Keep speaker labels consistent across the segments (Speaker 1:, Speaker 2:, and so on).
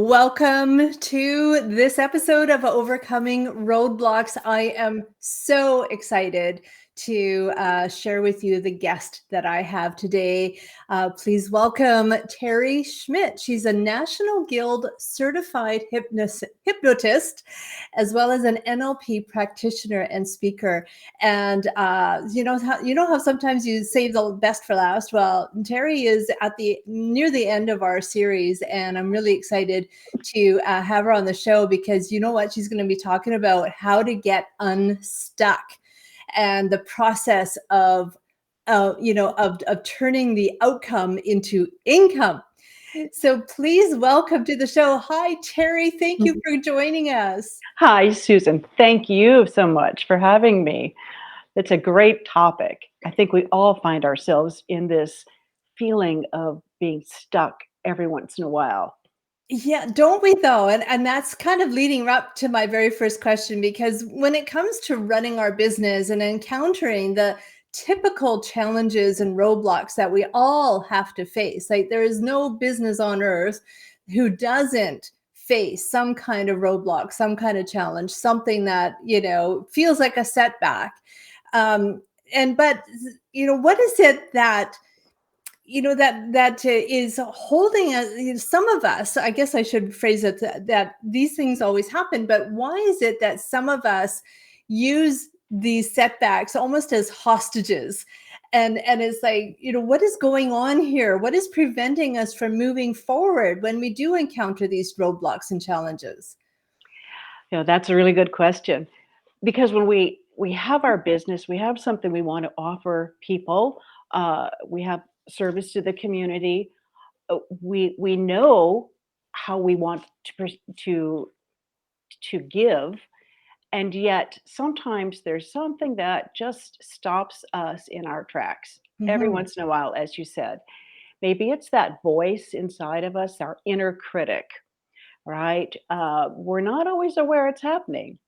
Speaker 1: Welcome to this episode of Overcoming Roadblocks. I am so excited to share with you the guest that I have today. Please welcome Terri Schmidt. She's a National Guild certified hypnotist, as well as an NLP practitioner and speaker. And you know how sometimes you save the best for last. Well, Terri is near the end of our series, and I'm really excited to have her on the show because you know what, she's going to be talking about how to get unstuck and the process of turning the outcome into income. So please welcome to the show. Hi, Terri. Thank you for joining us.
Speaker 2: Hi, Susan. Thank you so much for having me. It's a great topic. I think we all find ourselves in this feeling of being stuck every once in a while.
Speaker 1: Yeah, don't we though? And that's kind of leading up to my very first question, because when it comes to running our business and encountering the typical challenges and roadblocks that we all have to face, like there is no business on earth who doesn't face some kind of roadblock, some kind of challenge, something that, feels like a setback. But what is it that is holding us, some of us, I guess I should phrase it that these things always happen, but why is it that some of us use these setbacks almost as hostages? And it's like, what is going on here? What is preventing us from moving forward when we do encounter these roadblocks and challenges?
Speaker 2: That's a really good question. Because when we have our business, we have something we want to offer people. We have service to the community. We know how we want to give, and yet sometimes there's something that just stops us in our tracks. Every
Speaker 1: Mhm.
Speaker 2: once in a while, as you said, maybe it's that voice inside of us, our inner critic, right? We're not always aware it's happening,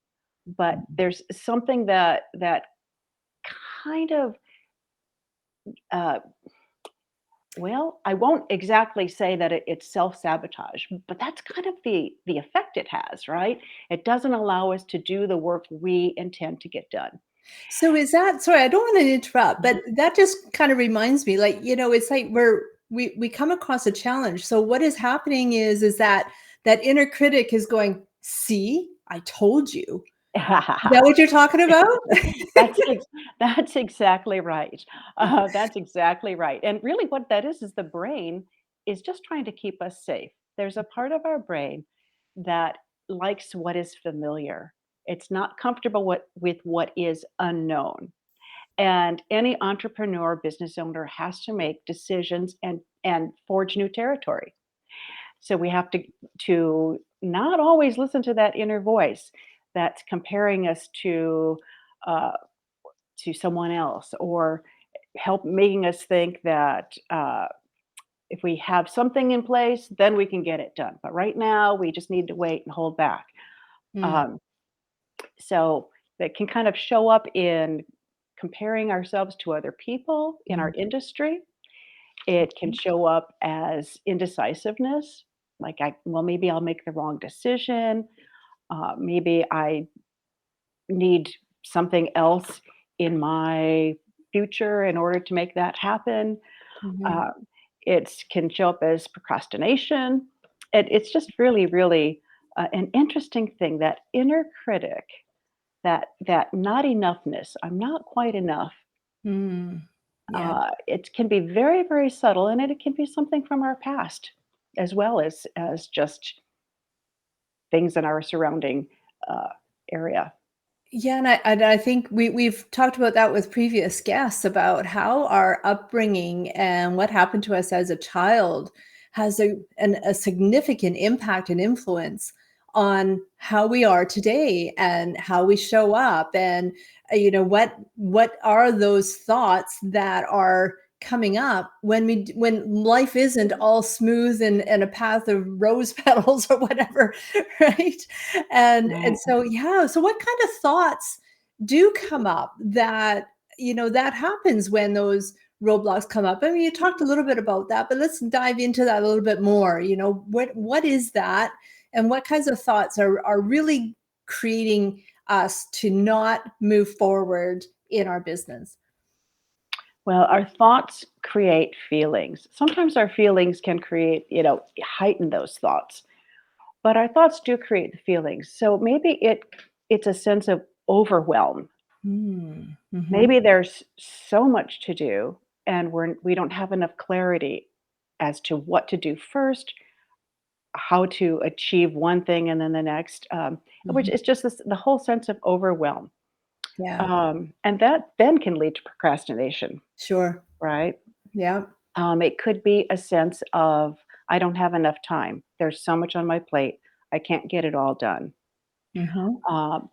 Speaker 2: but there's something that kind of uh, well, I won't exactly say that it's self-sabotage, but that's kind of the effect it has, right? It doesn't allow us to do the work we intend to get done.
Speaker 1: So is that, sorry, I don't want to interrupt, but
Speaker 2: Mhm.
Speaker 1: that just kind of reminds me, like, it's like we come across a challenge. So what is happening is that inner critic is going, see, I told you. Is that what you're talking about?
Speaker 2: That's that's exactly right. That's exactly right. And really, what that is the brain is just trying to keep us safe. There's a part of our brain that likes what is familiar. It's not comfortable with what is unknown. And any entrepreneur, business owner has to make decisions and forge new territory. So we have to not always listen to that inner voice that's comparing us uh, to someone else, or help making us think that if we have something in place, then we can get it done. But right now, we just need to wait and hold back.
Speaker 1: Mm,
Speaker 2: Um, so that can kind of show up in comparing ourselves to other people in our
Speaker 1: mm,
Speaker 2: industry. It can show up as indecisiveness, like well, maybe I'll make the wrong decision. Maybe I need something else in my future in order to make that happen.
Speaker 1: mhm.
Speaker 2: Uh, it can show up as procrastination. It's just really, really an interesting thing, that inner critic, that not enoughness. I'm not quite enough.
Speaker 1: Mm, yeah.
Speaker 2: It can be very, very subtle, and it can be something from our past, as well as just things in our surrounding uh, area.
Speaker 1: Yeah, and I think we've talked about that with previous guests about how our upbringing and what happened to us as a child has a significant impact and influence on how we are today and how we show up, and what are those thoughts that are coming up when life isn't all smooth and a path of rose petals or whatever, right? And
Speaker 2: Right.
Speaker 1: so, yeah, so what kind of thoughts do come up that, that happens when those roadblocks come up? I mean, you talked a little bit about that, but let's dive into that a little bit more. What is that, and what kinds of thoughts are really creating us to not move forward in our business?
Speaker 2: Well, our thoughts create feelings. Sometimes our feelings can create, heighten those thoughts. But our thoughts do create the feelings. So maybe it's a sense of overwhelm.
Speaker 1: Mm, mhm,
Speaker 2: Maybe there's so much to do and we don't have enough clarity as to what to do first, how to achieve one thing and then the next, which
Speaker 1: mhm.
Speaker 2: is just the whole sense of overwhelm.
Speaker 1: Yeah,
Speaker 2: And that then can lead to procrastination,
Speaker 1: sure.
Speaker 2: right?
Speaker 1: Yeah.
Speaker 2: It could be a sense of, I don't have enough time. There's so much on my plate. I can't get it all done.
Speaker 1: Mhm,
Speaker 2: Um,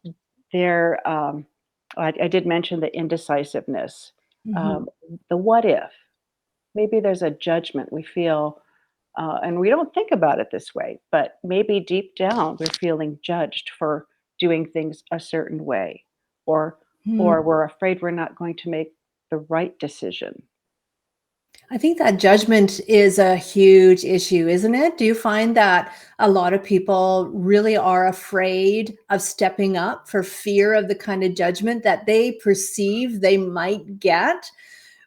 Speaker 2: there, I did mention the indecisiveness,
Speaker 1: mhm.
Speaker 2: um, the what if. Maybe there's a judgment we feel, and we don't think about it this way, but maybe deep down we're feeling judged for doing things a certain way, or
Speaker 1: Hmm.
Speaker 2: or we're afraid we're not going to make the right decision.
Speaker 1: I think that judgment is a huge issue, isn't it? Do you find that a lot of people really are afraid of stepping up for fear of the kind of judgment that they perceive they might get?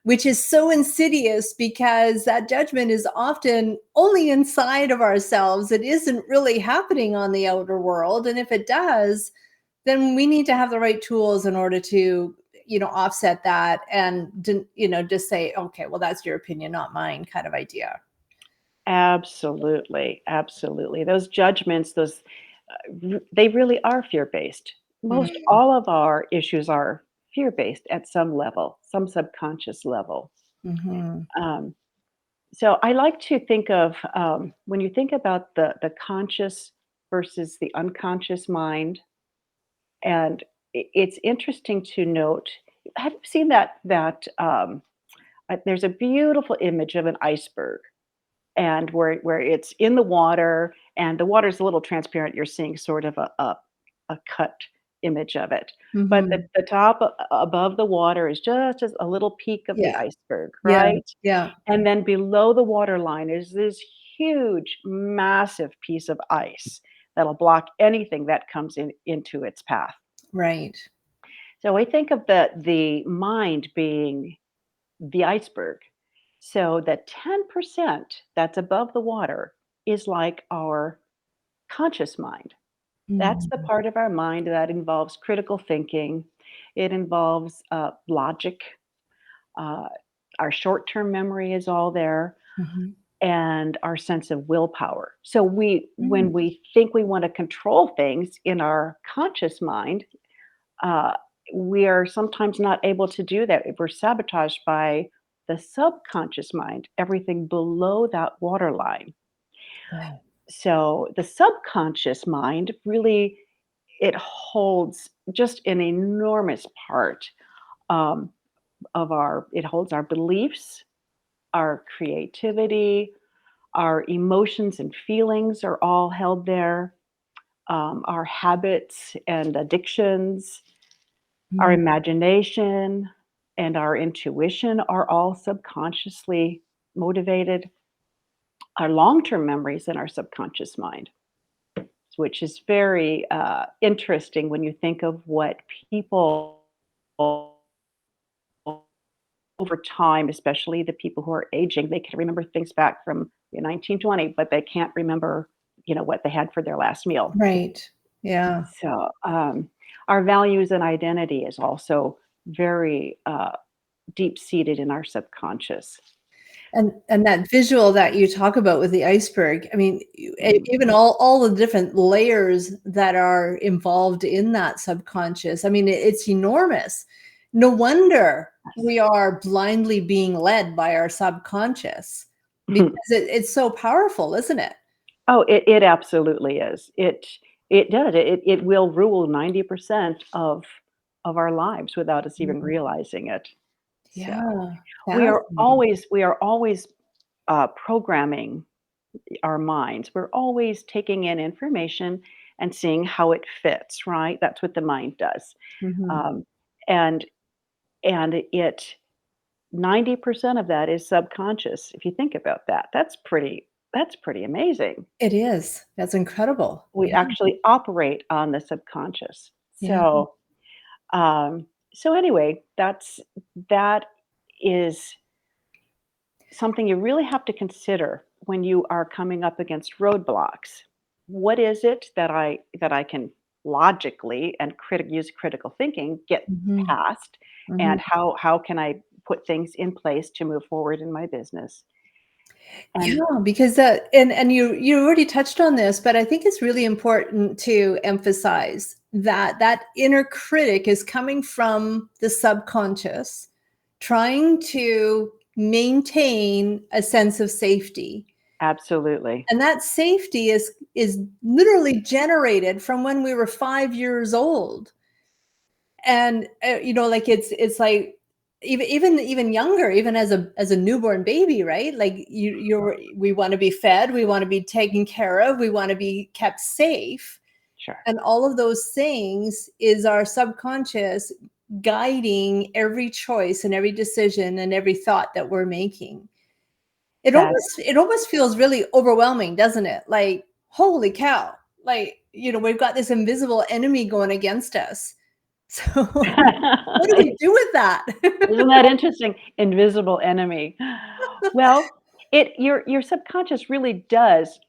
Speaker 1: Which is so insidious because that judgment is often only inside of ourselves. It isn't really happening on the outer world. And if it does, then we need to have the right tools in order to, offset that and, just say, okay, well, that's your opinion, not mine kind of idea.
Speaker 2: Absolutely, absolutely. Those judgments, they really are fear-based. Most all of our issues are fear-based at some level, some subconscious level.
Speaker 1: Mm-hmm.
Speaker 2: Um, so I like to think of, when you think about the conscious versus the unconscious mind, and it's interesting to note. Have you seen there's a beautiful image of an iceberg, and where it's in the water and the water's a little transparent, you're seeing sort of a cut image of it. But
Speaker 1: Mm-hmm.
Speaker 2: the top above the water is just a little peak of the
Speaker 1: Yeah.
Speaker 2: iceberg,
Speaker 1: Yeah.
Speaker 2: right?
Speaker 1: Yeah.
Speaker 2: And then below the water line is this huge, massive piece of ice that'll block anything that comes into its path.
Speaker 1: Right.
Speaker 2: So I think of the mind being the iceberg. So the 10% that's above the water is like our conscious mind. That's the
Speaker 1: Mhm.
Speaker 2: part of our mind that involves critical thinking. It involves logic. Uh, our short term memory is all there,
Speaker 1: Mhm.
Speaker 2: and our sense of willpower. So
Speaker 1: Mm.
Speaker 2: when we think we want to control things in our conscious mind, uh, we are sometimes not able to do that. We're sabotaged by the subconscious mind, everything below that waterline.
Speaker 1: Yeah.
Speaker 2: So the subconscious mind really, it holds just an enormous part, um, of it holds our beliefs, our creativity, our emotions and feelings are all held there. Our habits and addictions, our
Speaker 1: Mm.
Speaker 2: imagination and our intuition are all subconsciously motivated. Our long term memories in our subconscious mind, which is very interesting when you think of what people over time, especially the people who are aging, they can remember things back from 1920, but they can't remember, what they had for their last meal.
Speaker 1: Right. Yeah.
Speaker 2: So, our values and identity is also very deep seated in our subconscious.
Speaker 1: And that visual that you talk about with the iceberg, I mean, even
Speaker 2: Mhm.
Speaker 1: all the different layers that are involved in that subconscious, I mean, it's enormous. No wonder we are blindly being led by our subconscious because it's so powerful, isn't it?
Speaker 2: Oh, it absolutely is. It does. It will rule 90% of our lives without us even
Speaker 1: Mhm.
Speaker 2: realizing it. So,
Speaker 1: Yeah,
Speaker 2: we are
Speaker 1: fascinating.
Speaker 2: always we are always, programming our minds. We're always taking in information and seeing how it fits, right? That's what the mind does.
Speaker 1: Mhm.
Speaker 2: Um, and and it 90% of that is subconscious. If you think about that, that's pretty amazing.
Speaker 1: It is. That's incredible.
Speaker 2: We
Speaker 1: Yeah,
Speaker 2: actually operate on the subconscious.
Speaker 1: yeah.
Speaker 2: So anyway, that is something you really have to consider when you are coming up against roadblocks. What is it that I can logically and use critical thinking get
Speaker 1: Mhm,
Speaker 2: past,
Speaker 1: mhm.
Speaker 2: and how can I put things in place to move forward in my business? And
Speaker 1: Yeah, because, and you already touched on this, but I think it's really important to emphasize that that inner critic is coming from the subconscious, trying to maintain a sense of safety.
Speaker 2: absolutely.
Speaker 1: And that safety is literally generated from when we were 5 years old. And, like, it's like even younger, even as a newborn baby, right? Like, we wanna be fed, we wanna be taken care of, we wanna be kept safe,
Speaker 2: Sure.
Speaker 1: and all of those things is our subconscious guiding every choice and every decision and every thought that we're making.
Speaker 2: That's
Speaker 1: It almost feels really overwhelming, doesn't it? Like, holy cow, like, we've got this invisible enemy going against us. So, what do we do with that?
Speaker 2: Isn't that interesting? Invisible enemy. Well, your subconscious really does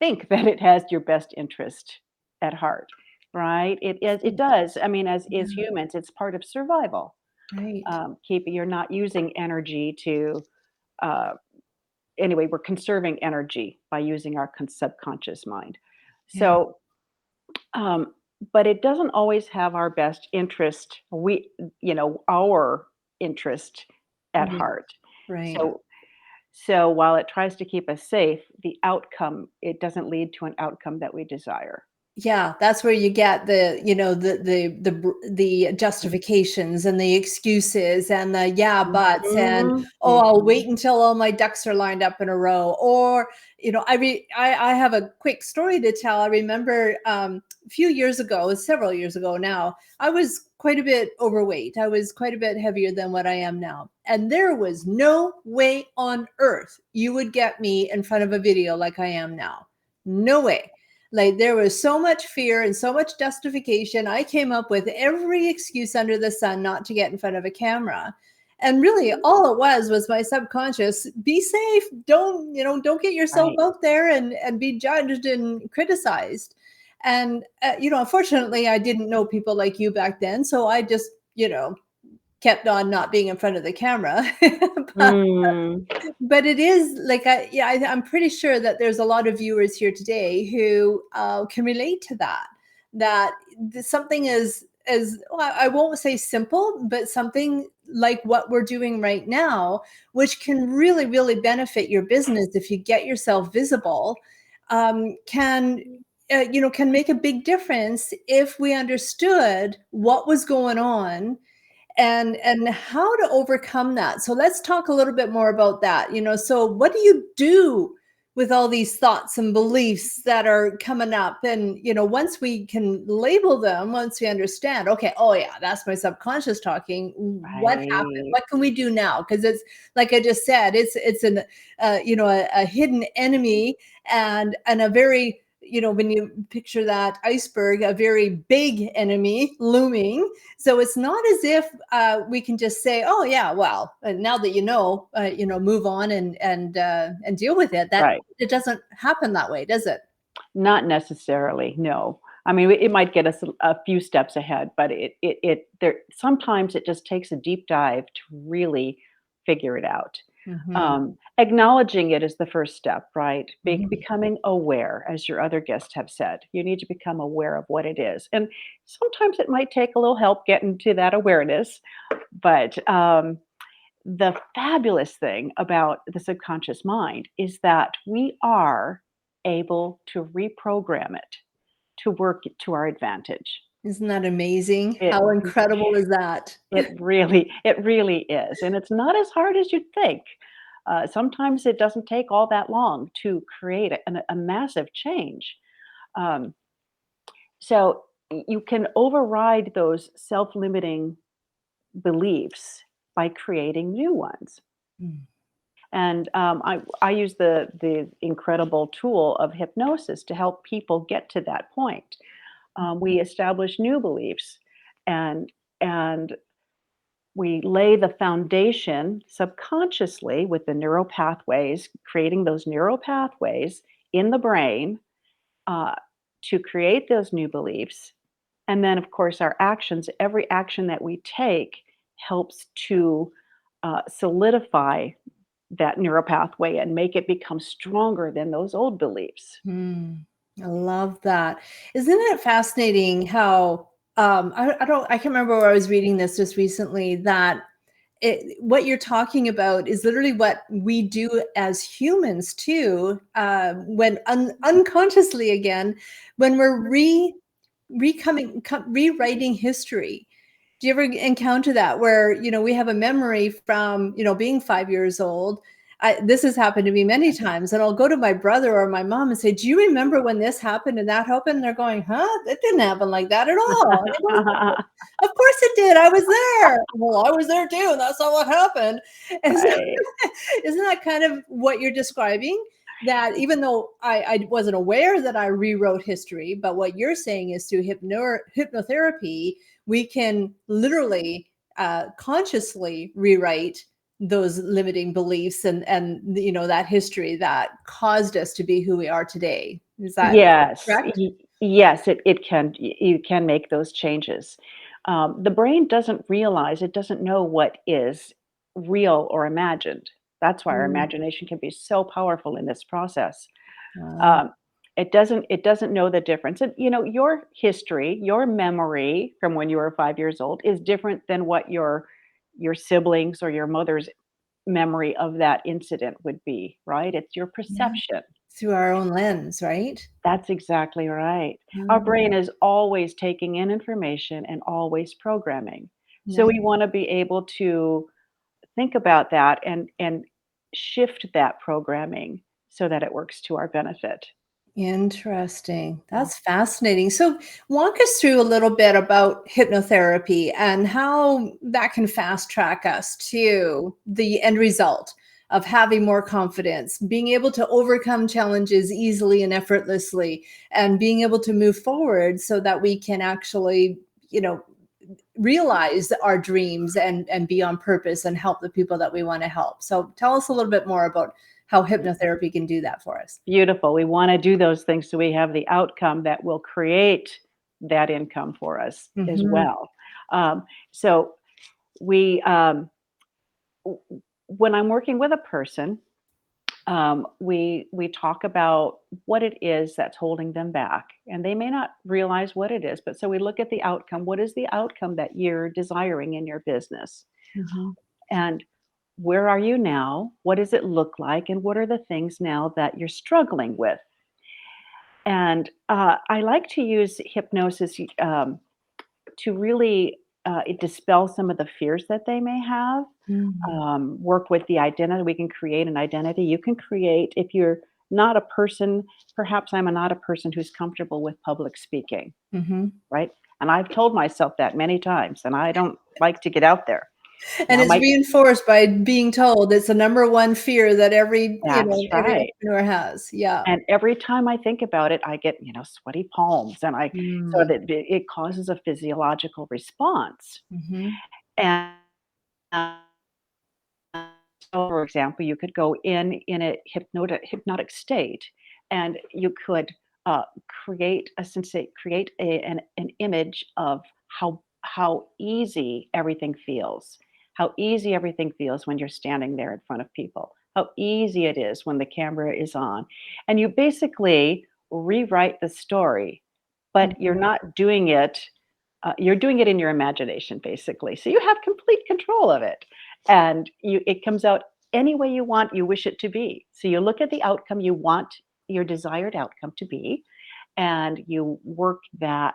Speaker 2: think that it has your best interest at heart, right? It does. I mean, as
Speaker 1: Yeah,
Speaker 2: humans, it's part of survival.
Speaker 1: right.
Speaker 2: You're not using energy to uh, anyway. We're conserving energy by using our subconscious mind.
Speaker 1: Yeah.
Speaker 2: So, um, but it doesn't always have our best interest. Our interest at
Speaker 1: Right,
Speaker 2: heart.
Speaker 1: right.
Speaker 2: So So while it tries to keep us safe, it doesn't lead to an outcome that we desire.
Speaker 1: Yeah, that's where you get the justifications and the excuses and the yeah buts and,
Speaker 2: Mhm,
Speaker 1: oh, I'll
Speaker 2: mhm.
Speaker 1: wait until all my ducks are lined up in a row. Or, I have a quick story to tell. I remember, a few years ago, several years ago now, I was quite a bit overweight. I was quite a bit heavier than what I am now. And there was no way on earth you would get me in front of a video like I am now. No way. Like, there was so much fear and so much justification. I came up with every excuse under the sun not to get in front of a camera. And really all it was my subconscious, be safe. Don't get yourself
Speaker 2: Right.
Speaker 1: out there and be judged and criticized. And unfortunately I didn't know people like you back then, so I just, kept on not being in front of the camera. but
Speaker 2: Mm,
Speaker 1: but it is like, I'm pretty sure that there's a lot of viewers here today who can relate to that. That something is well, I won't say simple, but something like what we're doing right now, which can really, really benefit your business if you get yourself visible, can make a big difference if we understood what was going on and how to overcome that. So let's talk a little bit more about that. So what do you do with all these thoughts and beliefs that are coming up? And once we can label them, once we understand, okay, oh yeah, that's my subconscious talking. What happened?
Speaker 2: right,
Speaker 1: What can we do now? Because it's like I just said, it's an a hidden enemy, and a very, when you picture that iceberg, a very big enemy looming. So it's not as if we can just say, "Oh yeah, well, now that move on and deal with it." That
Speaker 2: right.
Speaker 1: it doesn't happen that way, does it?
Speaker 2: Not necessarily, no. I mean, it might get us a few steps ahead, but sometimes it just takes a deep dive to really figure it out.
Speaker 1: Hmm.
Speaker 2: Acknowledging it is the first step, right?
Speaker 1: Hmm.
Speaker 2: Becoming aware, as your other guests have said. You need to become aware of what it is, and sometimes it might take a little help getting to that awareness, but, the fabulous thing about the subconscious mind is that we are able to reprogram it to work to our advantage.
Speaker 1: Isn't that amazing?
Speaker 2: It
Speaker 1: How incredible is that?
Speaker 2: it really is, and it's not as hard as you'd think. Sometimes it doesn't take all that long to create a massive change. Um, so you can override those self-limiting beliefs by creating new ones.
Speaker 1: Mm.
Speaker 2: And I use the incredible tool of hypnosis to help people get to that point. We establish new beliefs, and and we lay the foundation subconsciously with the neural pathways, creating those neural pathways in the brain uh, to create those new beliefs. And then, of course, our actions, every action that we take helps to solidify that neural pathway and make it become stronger than those old beliefs.
Speaker 1: Hmm. I love that. Isn't it fascinating how I can't remember where I was reading this just recently that what you're talking about is literally what we do as humans too, when unconsciously again, when we're rewriting history. Do you ever encounter that where, we have a memory from, being 5 years old? This has happened to me many times, and I'll go to my brother or my mom and say, "Do you remember when this happened and that happened?" And they're going, "Huh? It didn't happen like that at all." And I go, "Of course it did. I was there." "Well, I was there too, and that's not what happened." And so,
Speaker 2: Right.
Speaker 1: isn't that kind of what you're describing? That even though I wasn't aware that I rewrote history, but what you're saying is through hypnotherapy, we can literally consciously rewrite those limiting beliefs and that history that caused us to be who we are today. Is that
Speaker 2: Yes,
Speaker 1: correct?
Speaker 2: yes, it can. You can make those changes. The brain doesn't realize, it doesn't know what is real or imagined. That's why our
Speaker 1: Mm,
Speaker 2: imagination can be so powerful in this process.
Speaker 1: wow.
Speaker 2: Um, it doesn't know the difference. And your history, your memory from when you were 5 years old is different than what your siblings or your mother's memory of that incident would be, right? It's your
Speaker 1: Yeah.
Speaker 2: perception.
Speaker 1: Through our own lens, right?
Speaker 2: That's exactly right. Our
Speaker 1: Mm,
Speaker 2: brain is always taking in information and always programming. So
Speaker 1: nice.
Speaker 2: we want to be able to think about that and shift that programming so that it works to our benefit.
Speaker 1: Interesting. That's fascinating. So, walk us through a little bit about hypnotherapy and how that can fast track us to the end result of having more confidence, being able to overcome challenges easily and effortlessly, and being able to move forward so that we can actually, you know, realize our dreams and be on purpose and help the people that we want to help. So, tell us a little bit more about how hypnotherapy can do that for us.
Speaker 2: Beautiful. We want to do those things so we have the outcome that will create that income for us as
Speaker 1: Mhm.
Speaker 2: well. So we, w- when I'm working with a person, we talk about what it is that's holding them back, and they may not realize what it is. But so we look at the outcome. What is the outcome that you're desiring in your business,
Speaker 1: Mhm.
Speaker 2: and where are you now? What does it look like, and what are the things now that you're struggling with? And I like to use hypnosis to really dispel some of the fears that they may have.
Speaker 1: Mhm.
Speaker 2: Work with the identity. We can create an identity. You can create, if you're not a person, perhaps not a person who's comfortable with public speaking,
Speaker 1: Mhm.
Speaker 2: right? And I've told myself that many times, and I don't like to get out there.
Speaker 1: And
Speaker 2: Now,
Speaker 1: it's
Speaker 2: my
Speaker 1: reinforced by being told it's the number one fear that every,
Speaker 2: That's
Speaker 1: every
Speaker 2: right.
Speaker 1: entrepreneur has. Yeah.
Speaker 2: And every time I think about it, I get, sweaty palms, and so
Speaker 1: Mm.
Speaker 2: that it causes a physiological response.
Speaker 1: Mhm.
Speaker 2: And so, for example, you could go in a hypnotic state, and you could uh, create an image of how easy everything feels, how easy everything feels when you're standing there in front of people, how easy it is when the camera is on, and you basically rewrite the story, but you're
Speaker 1: Mhm.
Speaker 2: not doing it. You're doing it in your imagination, basically. So you have complete control of it, and it comes out any way you want, you wish it to be. So you look at the outcome you want your desired outcome to be, and you work that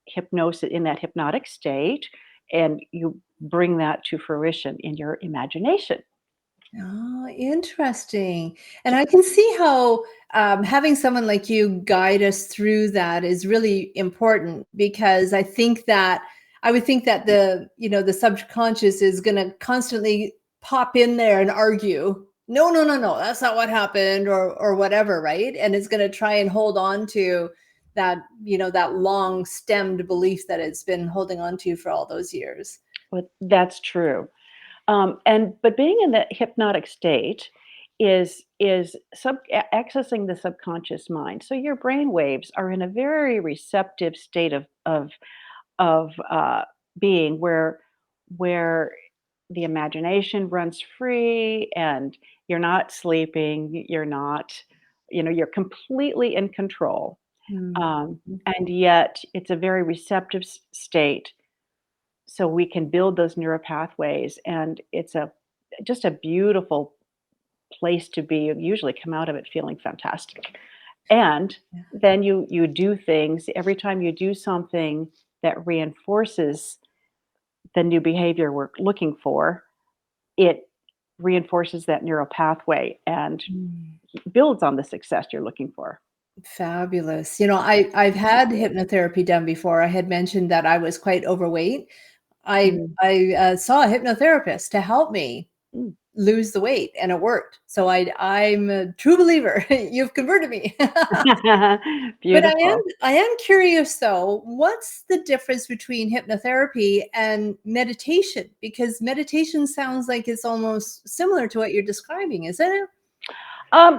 Speaker 2: hypnosis in that hypnotic state, and you bring that to fruition in your imagination.
Speaker 1: Oh, interesting. And I can see how having someone like you guide us through that is really important because I think that I would think that the subconscious is going to constantly pop in there and argue, no, no, no, no, that's not what happened, or whatever, right? And it's going to try and hold on to that long stemmed belief that it's been holding on to for all those years.
Speaker 2: But that's true. But being in the hypnotic state is accessing the subconscious mind. So your brain waves are in a very receptive state of being where the imagination runs free and you're not sleeping, you're not, you're completely in control.
Speaker 1: Mm.
Speaker 2: Um, and yet it's a very receptive state, so we can build those neural pathways, and it's just a beautiful place to be. You usually come out of it feeling fantastic. And
Speaker 1: Yeah.
Speaker 2: then you do things every time you do something that reinforces the new behavior we're looking for, it reinforces that neural pathway and
Speaker 1: Mm.
Speaker 2: builds on the success you're looking for.
Speaker 1: Fabulous. I've had hypnotherapy done before. I had mentioned that I was quite overweight. I
Speaker 2: Mm.
Speaker 1: I saw a hypnotherapist to help me
Speaker 2: Mm.
Speaker 1: lose the weight, and it worked. So I'm a true believer. You've converted me. But
Speaker 2: Beautiful.
Speaker 1: I am curious though, what's the difference between hypnotherapy and meditation? Because meditation sounds like it's almost similar to what you're describing, isn't it?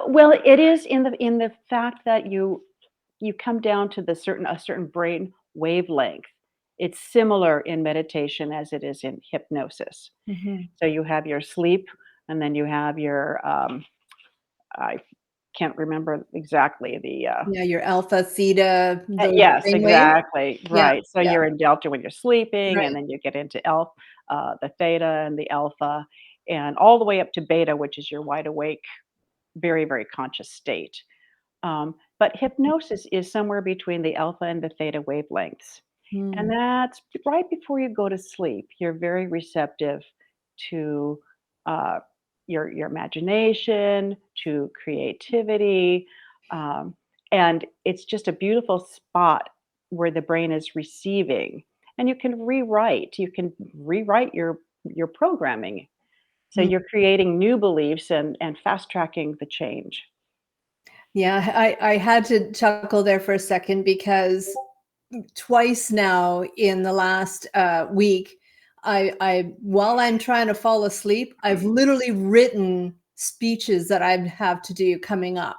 Speaker 2: Well, it is in the fact that you come down to a certain brain wavelength. It's similar in meditation as it is in hypnosis.
Speaker 1: Mhm.
Speaker 2: So you have your sleep, and then you have your I can't remember exactly
Speaker 1: Yeah, your alpha, theta, those
Speaker 2: yes,
Speaker 1: brainwaves.
Speaker 2: exactly,
Speaker 1: Yeah,
Speaker 2: right. So
Speaker 1: yeah,
Speaker 2: you're in delta when you're sleeping, and
Speaker 1: right.
Speaker 2: then you get into the theta and the alpha, and all the way up to beta, which is your wide awake, very, very conscious state. But hypnosis is somewhere between the alpha and the theta wavelengths. And
Speaker 1: Mm.
Speaker 2: that's right before you go to sleep. You're very receptive to uh, your imagination, to creativity. Um, and it's just a beautiful spot where the brain is receiving. And you can rewrite your programming. So
Speaker 1: Mm.
Speaker 2: you're creating new beliefs and fast tracking the change.
Speaker 1: Yeah, I had to chuckle there for a second because twice now in the last week, I while I'm trying to fall asleep, I've literally written speeches that I have to do coming up.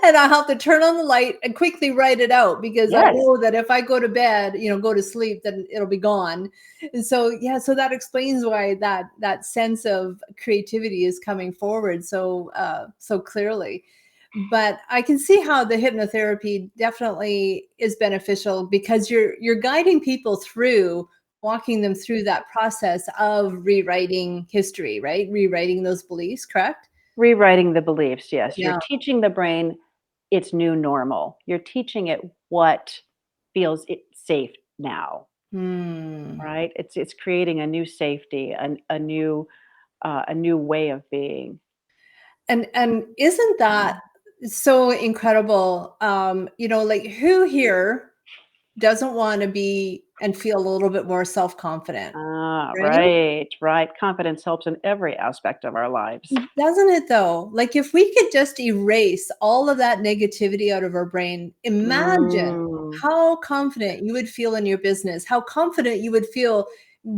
Speaker 1: And I have to turn on the light and quickly write it out because I
Speaker 2: Yes.
Speaker 1: know that if I go to bed, go to sleep, then it'll be gone. And so yeah, so that explains why that sense of creativity is coming forward so clearly. But I can see how the hypnotherapy definitely is beneficial because you're guiding people through, walking them through that process of rewriting history, right? Rewriting those beliefs, correct?
Speaker 2: Rewriting the beliefs, yes. You're
Speaker 1: Yeah.
Speaker 2: teaching the brain its new normal. You're teaching it what feels safe now,
Speaker 1: Hmm.
Speaker 2: right? It's creating a new safety, a new way of being.
Speaker 1: And isn't that so incredible? Like who here doesn't want to be and feel a little bit more self-confident,
Speaker 2: Ah,
Speaker 1: right?
Speaker 2: right, right. Confidence helps in every aspect of our lives.
Speaker 1: Doesn't it though? Like if we could just erase all of that negativity out of our brain, imagine
Speaker 2: Mm,
Speaker 1: how confident you would feel in your business, how confident you would feel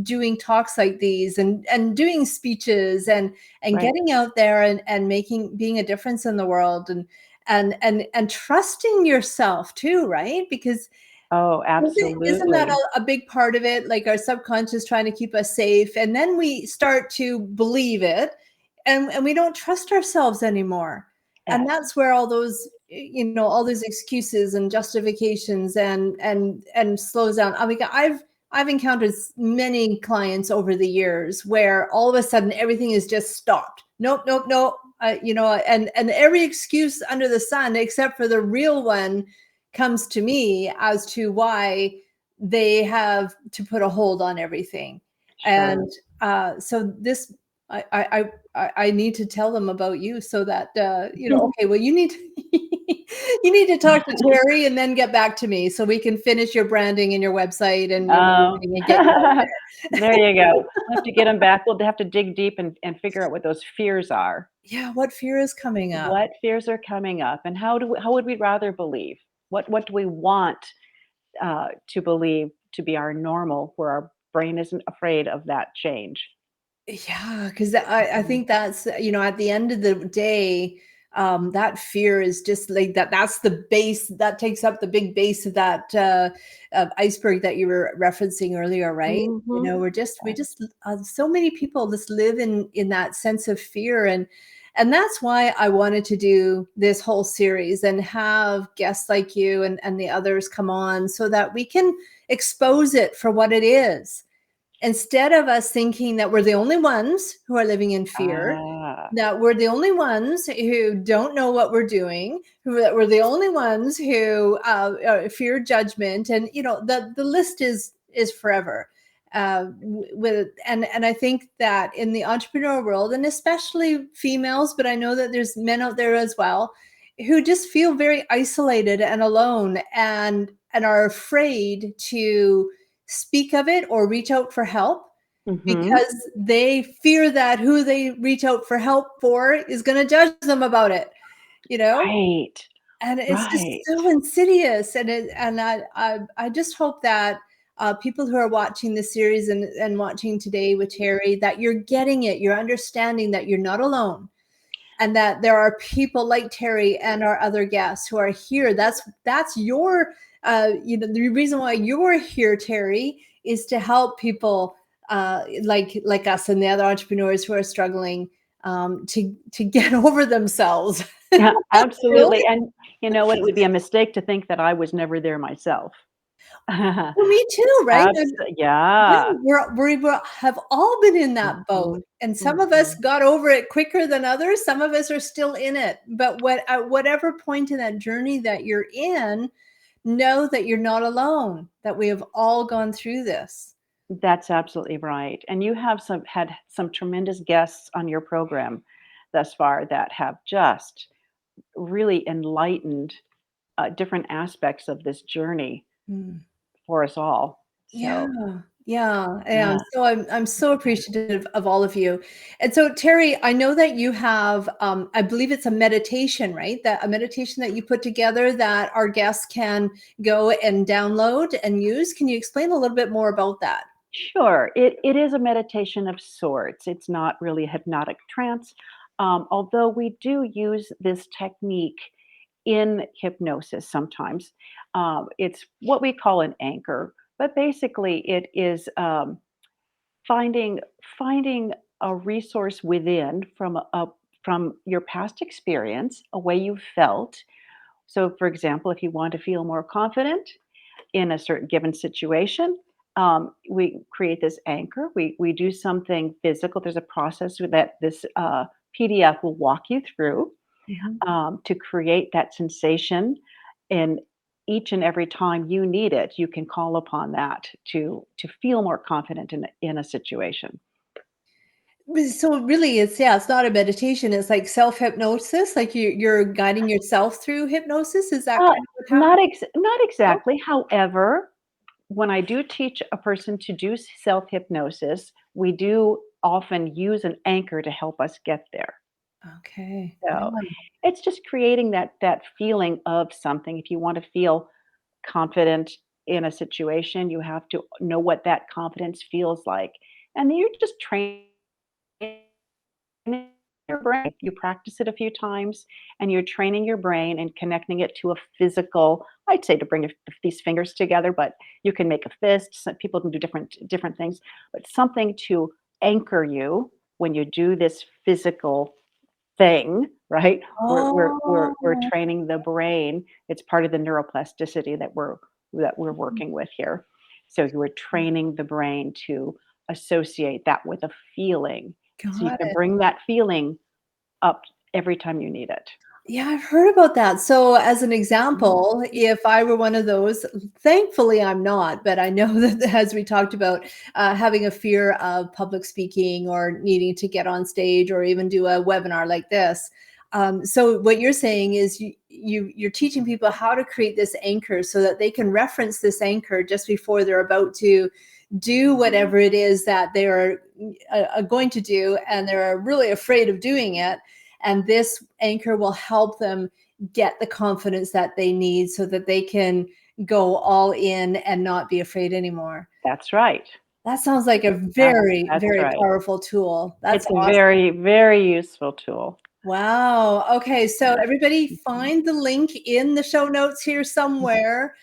Speaker 1: doing talks like these and doing speeches and
Speaker 2: right.
Speaker 1: getting out there and being a difference in the world and trusting yourself too, right? Because
Speaker 2: Oh,
Speaker 1: isn't that
Speaker 2: absolutely.
Speaker 1: a big part of it? Like our subconscious trying to keep us safe, and then we start to believe it, and we don't trust ourselves anymore. And
Speaker 2: Yes,
Speaker 1: that's where all those all those excuses and justifications and slows down. I mean, I've encountered many clients over the years where all of a sudden everything is just stopped. Nope, nope, nope. And every excuse under the sun, except for the real one, comes to me as to why they have to put a hold on everything.
Speaker 2: sure.
Speaker 1: And so this, I need to tell them about you so that okay, well, you need to You need to talk to Terri and then get back to me so we can finish your branding and your website and your
Speaker 2: Um,
Speaker 1: marketing and get you out there.
Speaker 2: there you go. We'll have to get them back. We'll have to dig deep and figure out what those fears are.
Speaker 1: Yeah, what fear is coming up?
Speaker 2: What fears are coming up, and how would we rather believe? What do we want to believe to be our normal, where our brain isn't afraid of that change?
Speaker 1: Yeah, because I
Speaker 2: Mhm.
Speaker 1: think that's, at the end of the day, that fear is just like that. That's the base that takes up the big base of that iceberg that you were referencing earlier, right?
Speaker 2: Mhm.
Speaker 1: We just so many people just live in that sense of fear, and that's why I wanted to do this whole series and have guests like you and the others come on so that we can expose it for what it is, instead of us thinking that we're the only ones who are living in fear,
Speaker 2: Ah.
Speaker 1: that we're the only ones who don't know what we're doing, that we're the only ones who fear judgment, and the list is forever. With and I think that in the entrepreneurial world, and especially females, but I know that there's men out there as well, who just feel very isolated and alone, and are afraid to speak of it or reach out for help
Speaker 2: Mhm.
Speaker 1: because they fear that who they reach out for help for is going to judge them about it, you know?
Speaker 2: Right.
Speaker 1: And it's just
Speaker 2: Right.
Speaker 1: so insidious. And I just hope that people who are watching this series and watching today with Terri, that you're getting it, you're understanding that you're not alone, and that there are people like Terri and our other guests who are here. That's your the reason why you're here, Terri, is to help people like us and the other entrepreneurs who are struggling to get over themselves.
Speaker 2: Yeah,
Speaker 1: Really?
Speaker 2: absolutely, and you know what? It would be a mistake to think that I was never there myself.
Speaker 1: Well, me too, right? Yeah,
Speaker 2: Yeah.
Speaker 1: we have all been in that boat,
Speaker 2: Mhm.
Speaker 1: and some of us
Speaker 2: Mhm.
Speaker 1: got over it quicker than others. Some of us are still in it. But at whatever point in that journey that you're in, know that you're not alone, that we have all gone through this.
Speaker 2: That's absolutely right, and you have had some tremendous guests on your program thus far that have just really enlightened, different aspects of this journey
Speaker 1: Mm.
Speaker 2: for us all.
Speaker 1: Yeah,
Speaker 2: So,
Speaker 1: yeah,
Speaker 2: yeah.
Speaker 1: I'm so appreciative of all of you. And so, Terri, I know that you have, I believe it's a meditation, right? That a meditation that you put together that our guests can go and download and use. Can you explain a little bit more about that?
Speaker 2: Sure, it is a meditation of sorts. It's not really a hypnotic trance, although we do use this technique in hypnosis sometimes. It's what we call an anchor, but basically it is finding finding a resource within from your past experience, a way you felt. So, for example, if you want to feel more confident in a certain given situation, we create this anchor. We do something physical. There's a process that this PDF will walk you through
Speaker 1: Mhm.
Speaker 2: to create that sensation. And each and every time you need it, you can call upon that to feel more confident in a situation.
Speaker 1: So really, it's not a meditation. It's like self hypnosis. Like you're guiding yourself through hypnosis. Is that
Speaker 2: Uh,
Speaker 1: kind of what happens?
Speaker 2: not exactly. However, when I do teach a person to do self hypnosis, we do often use an anchor to help us get there.
Speaker 1: Okay. Yeah.
Speaker 2: So it's just creating that feeling of something. If you want to feel confident in a situation, you have to know what that confidence feels like. And then you're just training your brain. You practice it a few times and you're training your brain and connecting it to a physical, I'd say to bring these fingers together, but you can make a fist. Some people can do different things, but something to anchor you when you do this physical thing, right? We're
Speaker 1: Oh.
Speaker 2: training the brain. It's part of the neuroplasticity that we're working with here. So you are training the brain to associate that with a feeling. So you
Speaker 1: Got
Speaker 2: can
Speaker 1: it.
Speaker 2: bring that feeling up every time you need it.
Speaker 1: Yeah, I've heard about that. So, as an
Speaker 2: Mhm.
Speaker 1: example, if I were one of those, thankfully I'm not, but I know that as we talked about, having a fear of public speaking or needing to get on stage or even do a webinar like this, So what you're saying is you're teaching people how to create this anchor so that they can reference this anchor just before they're about to do whatever it is that they're going to do, and they're really afraid of doing it. And this anchor will help them get the confidence that they need so that they can go all in and not be afraid anymore.
Speaker 2: That's right.
Speaker 1: That sounds like a
Speaker 2: That's
Speaker 1: very,
Speaker 2: that's
Speaker 1: very
Speaker 2: right.
Speaker 1: powerful tool. That's
Speaker 2: It's a
Speaker 1: awesome.
Speaker 2: very, very useful tool.
Speaker 1: Wow. Okay. So everybody
Speaker 2: Mhm.
Speaker 1: find the link in the show notes here somewhere.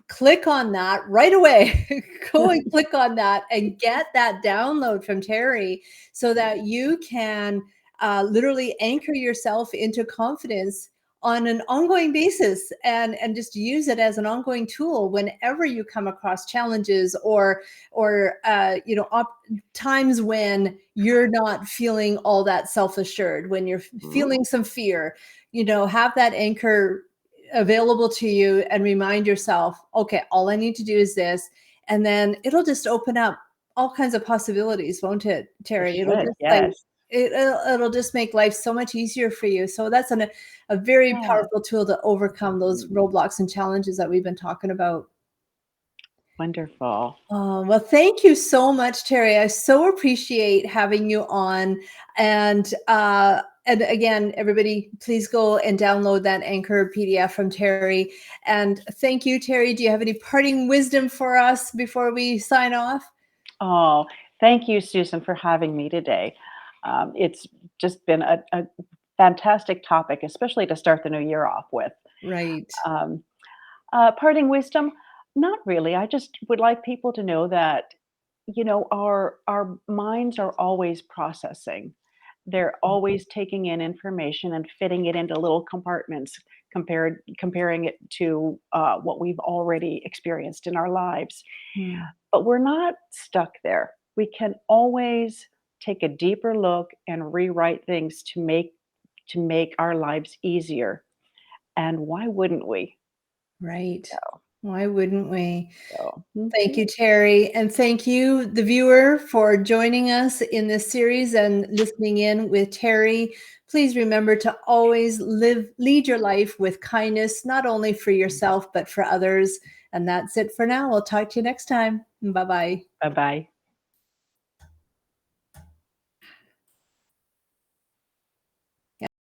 Speaker 1: Click on that right away. Go and click on that and get that download from Terri so that you can literally anchor yourself into confidence on an ongoing basis, and just use it as an ongoing tool whenever you come across challenges or times when you're not feeling all that self-assured, when you're
Speaker 2: Mhm.
Speaker 1: feeling some fear. Have that anchor available to you and remind yourself, okay, all I need to do is this. And then it'll just open up all kinds of possibilities, won't it,
Speaker 2: It
Speaker 1: Terri? It'll
Speaker 2: should,
Speaker 1: just
Speaker 2: yes.
Speaker 1: it'll just make life so much easier for you. So that's a very
Speaker 2: Yeah,
Speaker 1: powerful tool to overcome those roadblocks and challenges that we've been talking about.
Speaker 2: wonderful.
Speaker 1: Well, thank you so much, Terri. I so appreciate having you on. And again, everybody, please go and download that Anchor PDF from Terri. And thank you, Terri. Do you have any parting wisdom for us before we sign off?
Speaker 2: Oh, thank you, Susan, for having me today. It's just been a fantastic topic, especially to start the new year off with.
Speaker 1: Right.
Speaker 2: Um, parting wisdom? Not really. I just would like people to know that, our minds are always processing. They're always taking in information and fitting it into little compartments, comparing it to what we've already experienced in our lives.
Speaker 1: Hmm.
Speaker 2: But we're not stuck there. We can always take a deeper look and rewrite things to make our lives easier. And why wouldn't we?
Speaker 1: Right.
Speaker 2: So,
Speaker 1: Why wouldn't we?
Speaker 2: so
Speaker 1: Thank
Speaker 2: mhm.
Speaker 1: you, Terri. And thank you, the viewer, for joining us in this series and listening in with Terri. Please remember to always lead your life with kindness, not only for yourself, but for others. And that's it for now. We'll talk to you next time. Bye bye.
Speaker 2: Bye bye.